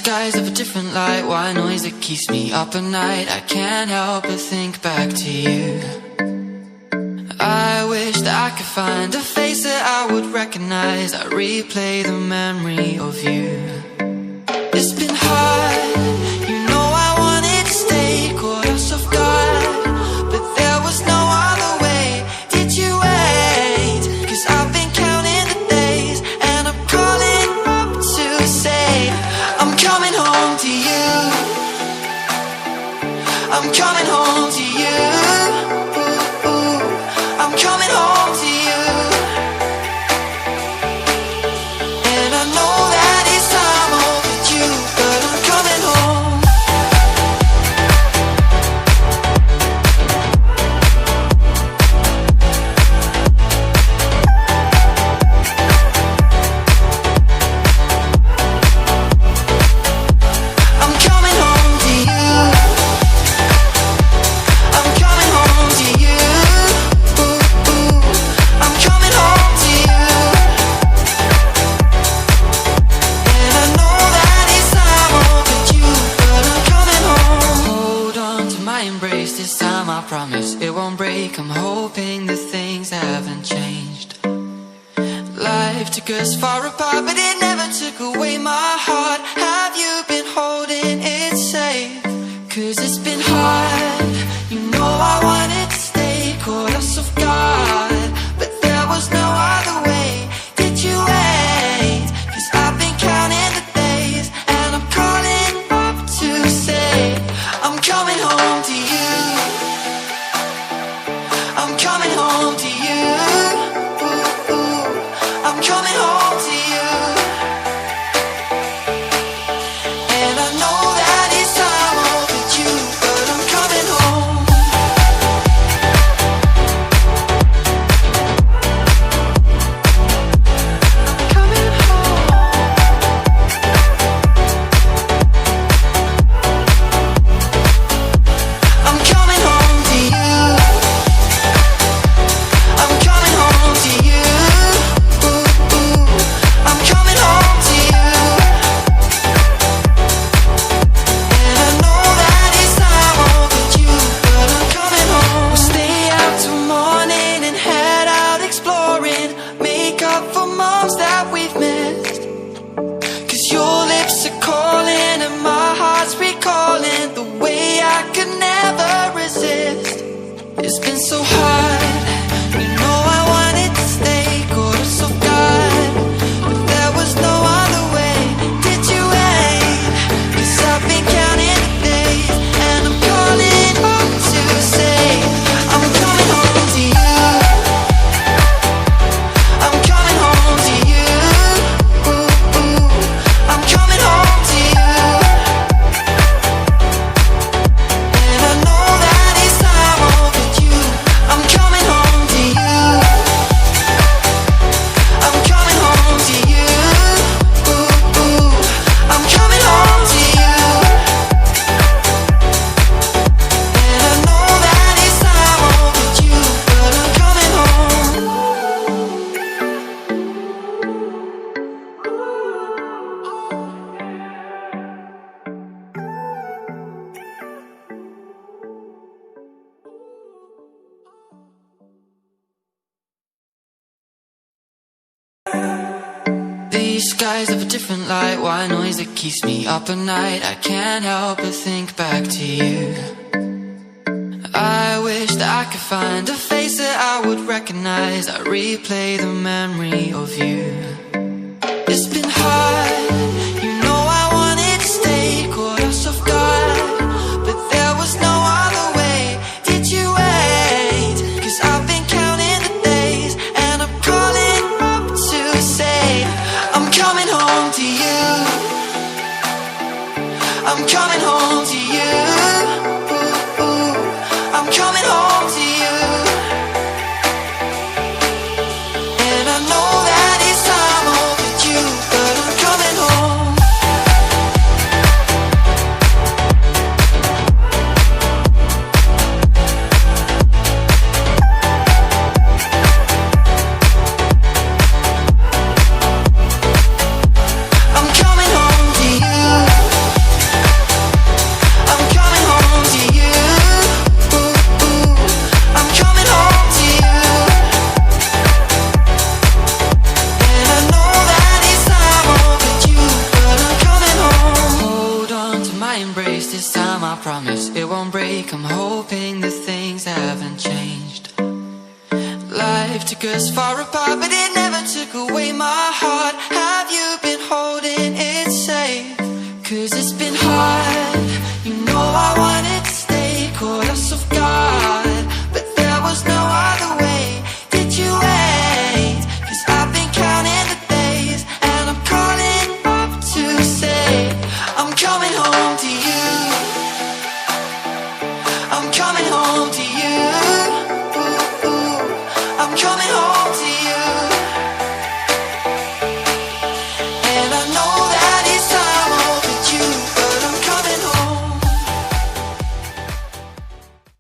skies of a different light, white noise that keeps me up at night. I can't help but think back to you. I wish that I could find a face that I would recognize. I replay the memory of you. It's been hard, you know I wanted to stay, caught us off guard, but there was no other way. Did you wait? 'Cause I've been counting the days, and I'm calling up to say I'm coming home to you. I'm coming home to you. I'm coming home to you. And I know that it's time overdue, but I'm coming home. I'm coming home to you. I'm coming home to you. I'm coming home to you. And I know that it's time overdue, but I'm coming home. Hold on to my embrace this time, I promise it won't break. I'm hoping that things haven't changed. Life took us far apart, but it never took away my heart. Have you been holding it safe? 'Cause it's been hard, you know I wanted to stay, caught us off guard, but there was no other way. Did you wait? 'Cause I've been counting the days, and I'm calling up to say I'm coming home to you. I'm coming home to you. I'm coming home to you. And I know that it's time overdue, but I'm coming home. Coming home. I'm coming home to you. I'm coming home to you. I'm coming home to you. And I know that it's time overdue, but I'm coming home. We'll stay out till morning and head out exploring, make up for moms that we've missed. 'Cause your lips are calling and my heart's recalling the way I could never resist. It's been so hard, you know I wanted to stay, caught us off guard, but there was no other way. Did you wait? 'Cause I've been counting the days, and I'm calling up to say I'm coming home to you. I'm coming home to you. I'm coming home to you. And I know that it's time overdue. I'm coming home to you. I'm coming home to you. I'm coming home to you. And I know that it's time overdue, but I'm coming home. These skies of a different light, white noise that keeps me up at night. I can't help but think back to you. I wish that I could find a face that I would recognize. I replay the memory of you. It's been hard, you know I wanted to stay, caught us off guard, but there was no other way. Did you wait? 'Cause I've been counting the days, and I'm calling up to say I'm coming home to you. I'm coming home to you. I'm coming home to you. And I know that it's time overdue, but I'm coming life took us far apart, but it never took away my heart. Have you been holding it safe? 'Cause it's been hard, you know I want it